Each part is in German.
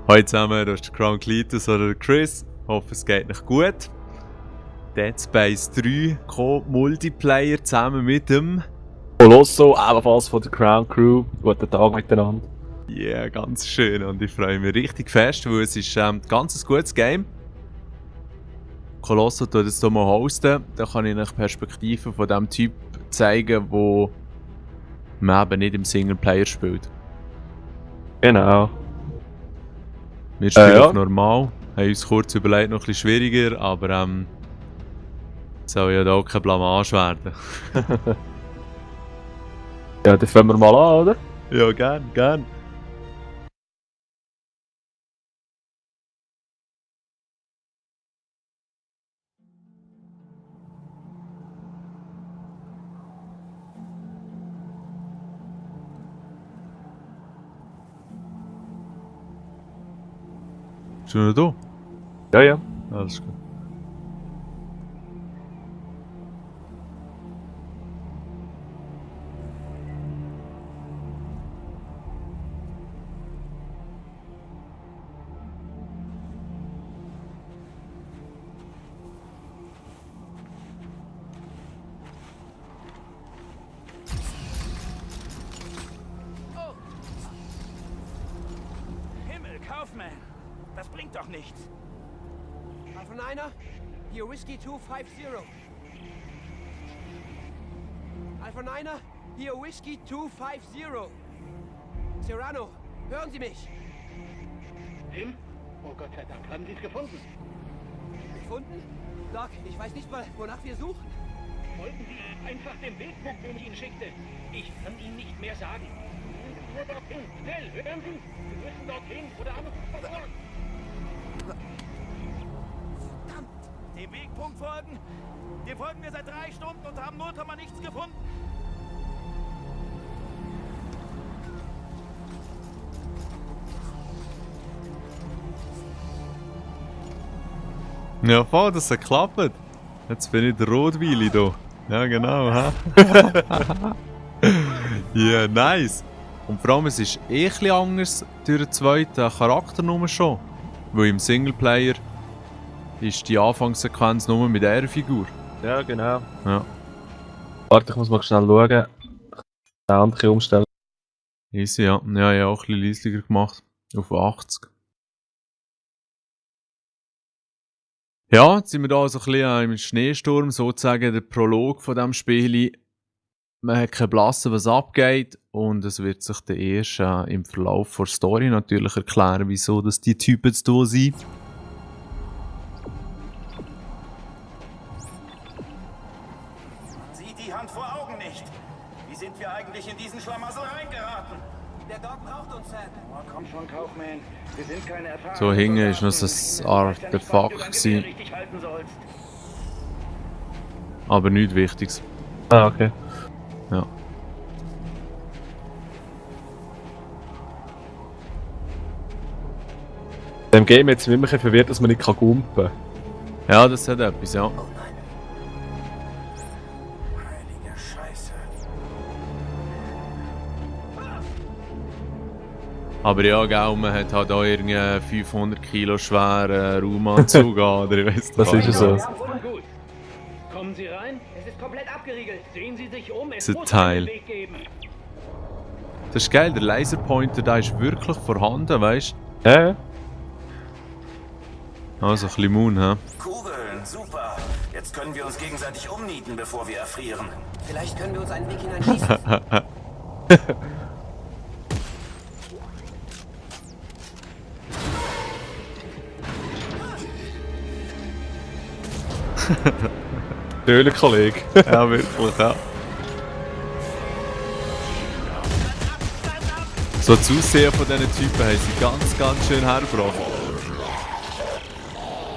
Hallo zusammen, das ist der Crown Cletus oder der Chris. Ich hoffe, es geht euch gut. Dead Space 3 Co-Multiplayer zusammen mit dem Colosso, ebenfalls von der Crown Crew. Guten Tag miteinander. Yeah, ganz schön und ich freue mich richtig fest, weil es ist ein ganz gutes Game. Colosso tut jetzt hier mal hosten, da kann ich euch Perspektiven von dem Typ zeigen, wo man eben nicht im Singleplayer spielt. Genau. Wir spielen ja. auf normal, haben uns kurz überlegt, noch ein bisschen schwieriger, aber soll ja da auch keine Blamage werden. Ja, dann fangen wir mal an, oder? Ja, gern. Bist du noch da? Ja. Alles gut. Kaufman, das bringt doch nichts. Von einer? Hier Whiskey 250. Alpha 9, hier Whiskey 250. Serrano, hören Sie mich? Tim? Oh Gott sei Dank, haben Sie es gefunden? Gefunden? Doc, ich weiß nicht mal, wonach wir suchen. Folgen Sie einfach dem Wegpunkt, den ich Ihnen schickte. Ich kann Ihnen nicht mehr sagen. Nur dorthin, schnell, hören Sie! Sie müssen dorthin oder alles verfolgt! Verdammt! Dem Wegpunkt folgen? Dem folgen wir seit 3 Stunden und haben nur nichts gefunden. Ja, voll, das hat geklappt. Jetzt bin ich der Rotweili hier. Ja, genau, hä? Ja, nice. Und vor allem, es ist ein bisschen anders durch den zweiten Charakter nur schon. Weil im Singleplayer ist die Anfangssequenz nur mit einer Figur. Ja, genau. Ja. Warte, ich muss mal schnell schauen. Den anderen umstellen. Easy, ja. Ja, ich habe auch ein bisschen leiser gemacht. Auf 80. Ja, jetzt sind wir da so ein bisschen im Schneesturm, sozusagen der Prolog von diesem Spiel. Man hat keinen Blassen, was abgeht, und es wird sich dann erst im Verlauf der Story natürlich erklären, wieso dass die Typen jetzt da sind. Man sieht die Hand vor Augen nicht. Wie sind wir eigentlich in diesen Schlamassel reingeraten? Der Doc braucht uns, Sam. Oh, komm schon, Kaufmann. Wir sind keine Erfahrenen. So hinten ist noch so ein Artefakt gewesen, Richtig halten sollst. aber nichts Wichtiges. Ah, okay. Ja. In dem Game jetzt bin ich immer ein bisschen verwirrt, dass man nicht gumpen kann. Ja, das hat etwas, ja. Oh nein. Heilige Scheiße. Aber ja, gell, man hat halt auch irgendwie 500 Kilo schweren Raumanzug an, oder ich weiss Das nicht. ist ja so. Gut. Kommen Sie rein. Es ist komplett abgeriegelt. Sehen Sie sich um. Es Das ist ein muss Teil. einen Weg geben. Das ist geil, der Laserpointer, der ist wirklich vorhanden, weißt Ja, ja. du? Also ein bisschen Moon, hä? Kugeln, super. Jetzt können wir uns gegenseitig umnieten, bevor wir erfrieren. Vielleicht können wir uns einen Weg hineinschießen. Höhlenkollege. Ja, wirklich, ja. So das Aussehen von diesen Typen haben sie ganz schön hergebracht.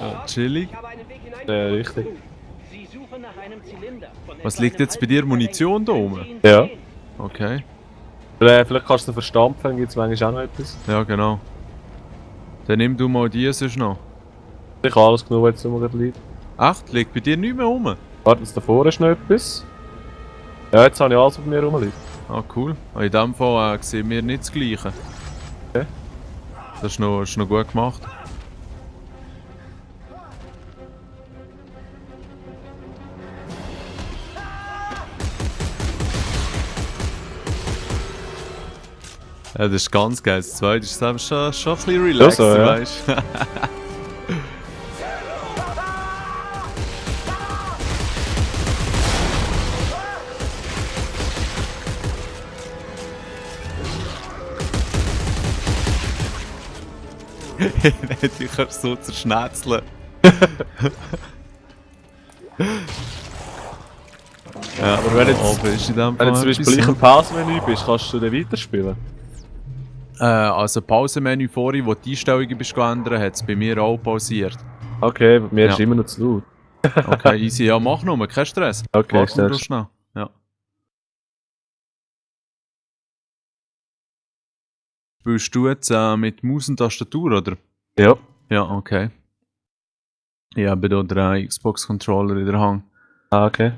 Ja, chillig. Ich habe einen Weg hinein. Ja, richtig. Sie suchen nach einem Zylinder. Von Was etwa liegt einem jetzt bei dir? halben Munition da Meter oben? Können Sie ihn Ja. sehen? Okay. Vielleicht kannst du ihn verstampfen, dann gibt es manchmal auch noch etwas. Ja, genau. Dann nimm du mal die sonst noch. Ich habe alles genug, was jetzt immer gerade liegt. Echt? Liegt bei dir nichts mehr rum? Warte, jetzt davor ist noch etwas. Ja, jetzt habe ich alles, was bei mir rumliegt. Ah, cool. In dem Fall sehen wir nicht das Gleiche. Okay. Das ist noch gut gemacht. Ja, das ist ganz geil. Das zweite ist eben schon ein bisschen relaxed, Ja, so, ja. weißt du? Die kannst du so zerschnetzeln. Ja, Aber wenn jetzt- oben ist in dem Wenn du Fall zum Beispiel etwas, gleich im Pausenmenü bist, kannst du dann weiterspielen. also Pausenmenü vorhin, wo du die Einstellungen bist geändert, hat es bei mir auch pausiert. Okay, bei mir Ja. ist immer noch zu laut. Okay, easy. Ja, mach nur, kein Stress. Okay, Warte nur selbst. schnell. Ja. Spielst du jetzt mit Maus und Tastatur, oder? Ja. Ja, okay. Ich habe hier den Xbox-Controller in der Hand. Ah, okay.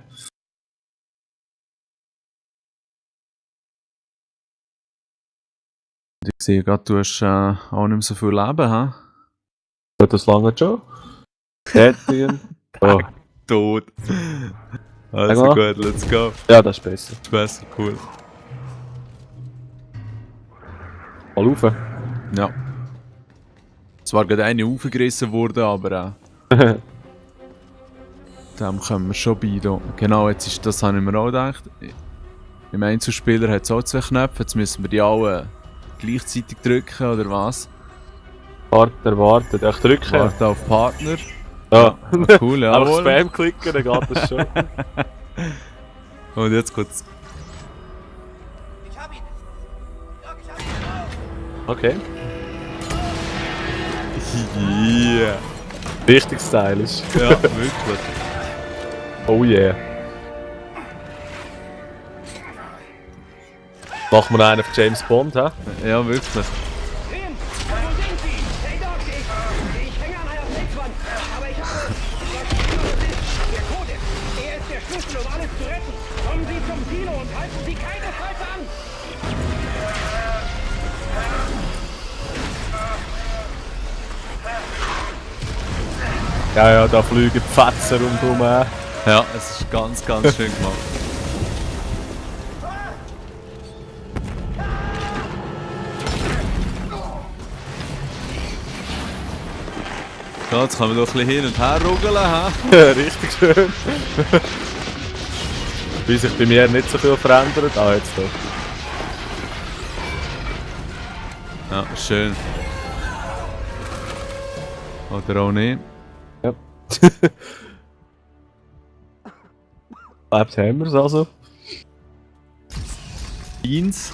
Und ich sehe gerade, du hast auch nicht mehr so viel Leben, hä? Geht das lange schon? Tätigen. Oh. Tot. Also Sag mal. gut, let's go. Ja, das ist besser. Das ist besser, cool. Mal rauf. Ja. Zwar gerade eine aufgerissen worden, aber dem kommen wir schon bei. Da. Genau, jetzt ist das, habe ich mir auch gedacht. Im Einzelspieler hat es auch 2 Knöpfe, jetzt müssen wir die alle gleichzeitig drücken, oder was? Warte. Ich drücke. Warte auf Partner. Ja. Cool, ja. Einfach Spam klicken, dann geht das schon. Und jetzt geht's. Ich hab ihn! Doc, ich hab ihn! Okay. Yeah. Richtig stylisch. Ja, wirklich. Oh yeah. Machen wir einen auf James Bond, hä? Ja, wirklich. Sehen, wo sind Sie? Hey Doc, ich hänge an einer Felswand, aber ich habe... Was ist? Der Code. Er ist der Schlüssel, um alles zu retten. Kommen Sie zum Silo und halten Sie keinesfalls an. Ja, da fliegen Fetzen rundherum. Ja, es ist ganz, ganz schön gemacht. Ja, jetzt können wir doch ein bisschen hin und her ruckeln, hä? Richtig schön. Wie sich bei mir nicht so viel verändert. Ah, jetzt doch. Ja, schön. Oder auch nicht. Ja. Bleibt haben wir es also. Beans.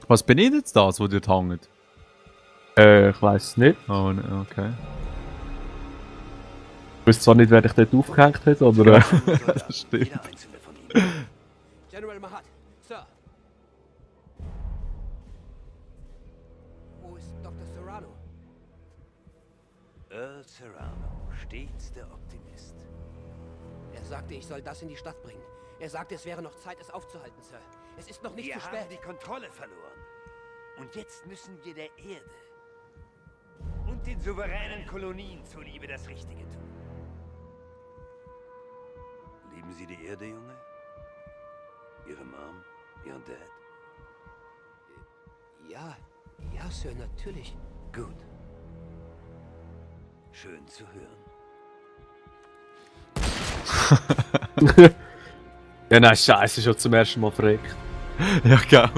Was bin ich jetzt das, wo dort hängt? Ich weiß nicht. Oh, ne, okay. Ich weiß zwar nicht, wer dich dort aufgehängt hat, aber. Das stimmt. Jeder einzelne von ihnen. General Mahat, Sir. Wo ist Dr. Serrano? Earl Serrano, stets der Optimist. Er sagte, ich soll das in die Stadt bringen. Er sagte, es wäre noch Zeit, es aufzuhalten, Sir. Es ist noch nicht Wir zu haben spät. die Kontrolle verloren. Und jetzt müssen wir der Erde und den souveränen Kolonien zuliebe das Richtige tun. Lieben Sie die Erde, Junge? Ihre Mom? Ihren Dad? Ja, Sir, natürlich. Gut. Schön zu hören. Ja, nein, Scheiße, schon zum ersten Mal verreckt. Ja, genau.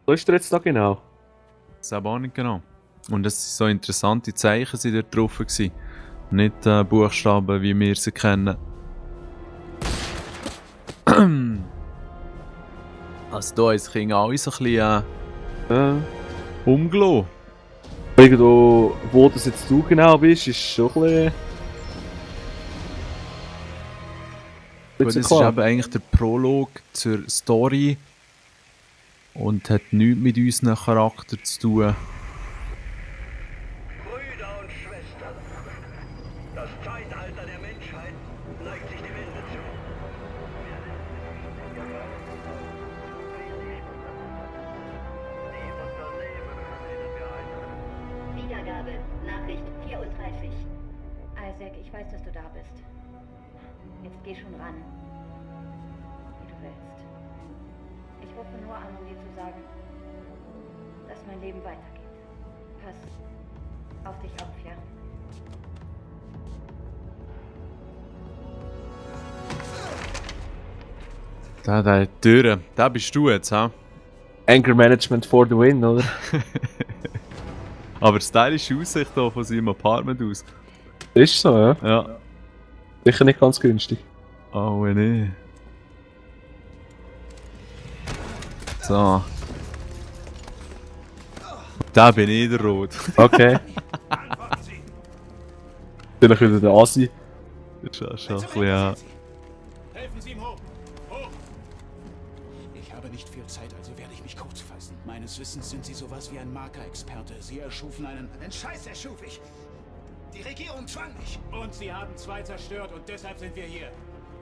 Wo ist der jetzt da genau? Das habe ich auch nicht genau. Und es waren so interessante Zeichen sind dort drauf. Gewesen. Nicht Buchstaben, wie wir sie kennen. Also da ist das Kind alles ein bisschen umgelassen. Irgendwo, wo das jetzt du genau bist, ist schon ein bisschen. Gut, das ist eben eigentlich der Prolog zur Story. und hat nichts mit unserem Charakter zu tun. Brüder und Schwestern, das Zeitalter der Menschheit neigt sich dem Ende zu. Wiedergabe, Nachricht 34. Isaac, ich weiß, dass du da bist. Jetzt geh schon ran. Wie du willst. Ich rufe nur an, um dir zu sagen, dass mein Leben weitergeht. Pass auf dich auf, ja? Da Türe. Da bist du jetzt, ha? Anger Management for the win, oder? Aber stylische Aussicht hier von seinem Apartment aus. Ist so, ja. Ja. Sicher nicht ganz günstig. Oh, nee. So. Da bin ich der Rot. Okay. Vielleicht wieder der Asi. Das ist schon ein bisschen, ja. Helfen Sie ihm hoch! Hoch! Ich habe nicht viel Zeit, also werde ich mich kurz fassen. Meines Wissens sind Sie sowas wie ein Marker-Experte. Sie erschufen einen Scheiß erschuf ich. Die Regierung zwang mich. Und Sie haben 2 zerstört und deshalb sind wir hier.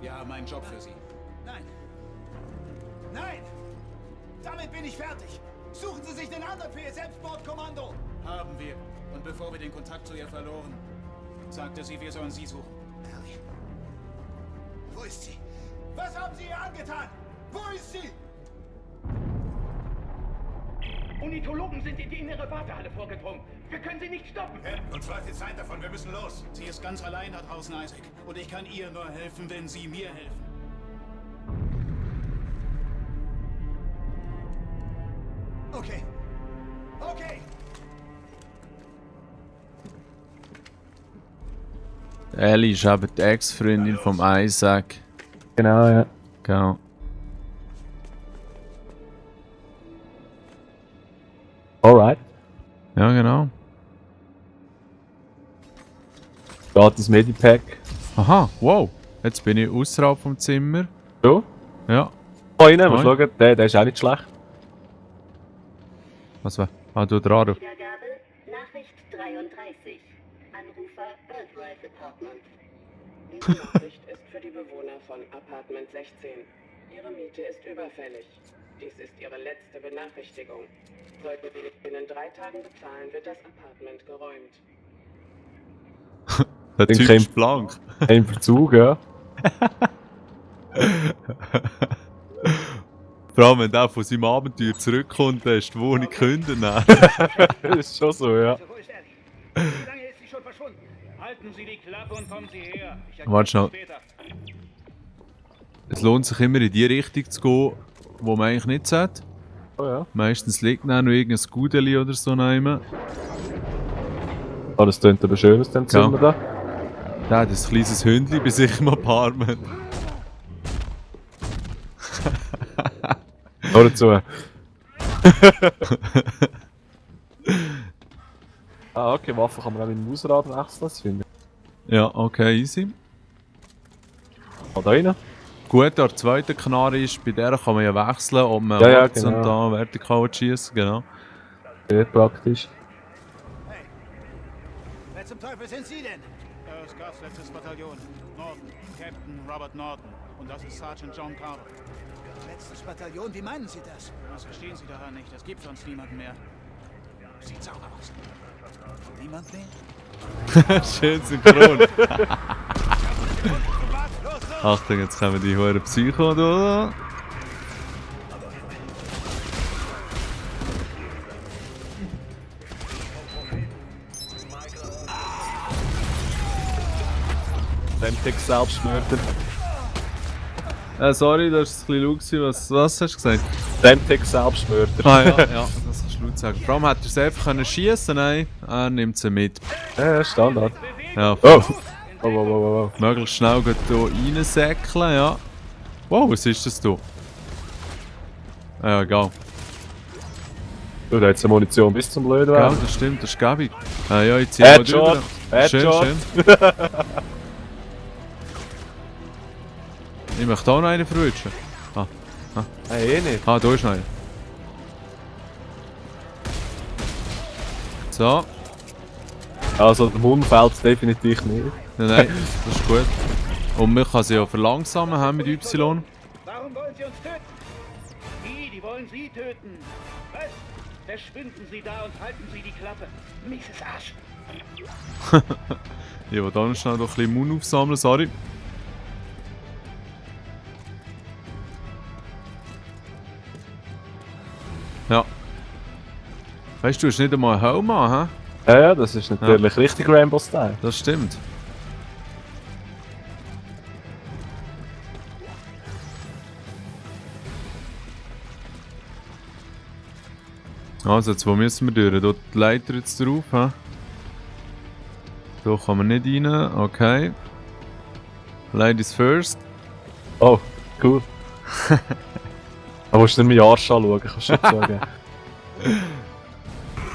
Wir haben einen Job für Sie. Nein. Nein! Damit bin ich fertig. Suchen Sie sich den anderen für Ihr Selbstmordkommando. Haben wir. Und bevor wir den Kontakt zu ihr verloren, sagte sie, wir sollen Sie suchen. Mary. Wo ist sie? Was haben Sie ihr angetan? Wo ist sie? Unitologen sind in die innere Wartehalle vorgedrungen. Wir können sie nicht stoppen. Uns läuft die Zeit davon. Wir müssen los. Sie ist ganz allein da draußen, Isaac. Und ich kann ihr nur helfen, wenn Sie mir helfen. Okay. Okay. Ellie ist eben die Ex-Freundin vom Isaac. Genau, ja. Genau. Alright. Ja, genau. Gratis Medipack. Aha, wow. Jetzt bin ich außerhalb vom Zimmer. So. Ja. Oh, rein, mal Moin. schauen. Der ist auch nicht schlecht. Was war? Ah, du dran. Wiedergabe, Nachricht 33. Anrufer Earthrise Apartment. Diese Nachricht ist für die Bewohner von Apartment 16. Ihre Miete ist überfällig. Dies ist Ihre letzte Benachrichtigung. Sollten Sie nicht binnen 3 Tagen bezahlen, wird das Apartment geräumt. Der Den Typ Creme- ist blank. Ein Verzug, ja. Vor allem, wenn der von seinem Abenteuer zurückkommt, dann ist die Wohnung gekündigt. Das ist schon so, ja. Wo ist er? Wie lange ist sie schon verschwunden? Halten Sie die Klappe und kommen Sie her. Ich erkläre Warte schnell. es später. Es lohnt sich immer in die Richtung zu gehen, wo man eigentlich nicht sollte. Oh, ja. Meistens liegt dann noch irgendein Gudeli oder so neben. Oh, das klingt aber schön aus dem Zimmer da. Der hat ein kleines Hündchen bei sich im Apartment. Hör dazu. Ah, okay, Waffe kann man auch mit dem Mausrad wechseln, das finde ich. Ja, okay, easy. Ah, da rein. Gut, der zweite Knarre ist, bei der kann man ja wechseln, ob man Ja, rechts genau. und da vertikal schießt, genau. Sehr praktisch. Wer zum Teufel sind Sie denn? Scars letztes Bataillon. Norton. Captain Robert Norton. Und das ist Sergeant John Carter. Letztes Bataillon, wie meinen Sie das? Was verstehen Sie daran nicht? Es gibt sonst niemanden mehr. Sieht sauber aus. Niemand mehr? Schön synchron. Achtung, jetzt kommen die hohen Psycho da. Semtex Selbstmörder. Sorry, das war ein bisschen laut. Was hast du gesagt? Semtex Selbstmörder. Ah ja, ja, das kannst du laut sagen. Vor allem hätte er es einfach schießen können. Nein, er nimmt sie mit. Ja, Standard. Ja, Oh! Oh, wow, wow, wow, wow. möglichst schnell hier reinsäckeln, ja. Wow, was ist das da? Ja, egal. Du, da hat jetzt eine Munition bis zum Blöden Ja, werden. das stimmt, das ist gäbig. Ja, ich ziehe mal Headshot! drüber. Schön, Headshot! schön. Ich möchte auch noch einen verwünschen. Hey, eh nicht. Ah, da ist noch einer. So. Also der Mund fällt es definitiv nicht. Nein, das ist gut. Und wir können sie ja verlangsamen haben mit Y. Warum wollen Sie uns töten? Die wollen Sie töten. Was? Verschwinden Sie da und halten Sie die Klappe. Mieses Arsch. Ich will dann schnell noch ein bisschen Immun aufsammeln, sorry. Ja. Weißt du, hast nicht einmal einen Helm an, hä? Ja, das ist natürlich richtig Rainbow-Style. Das stimmt. Also, jetzt wo müssen wir durch? Dort die Leiter jetzt drauf, hä? Da kann man nicht rein, okay. Ladies first. Oh, cool. Aber musst du nicht meinen Arsch anschauen, kannst du schon sagen.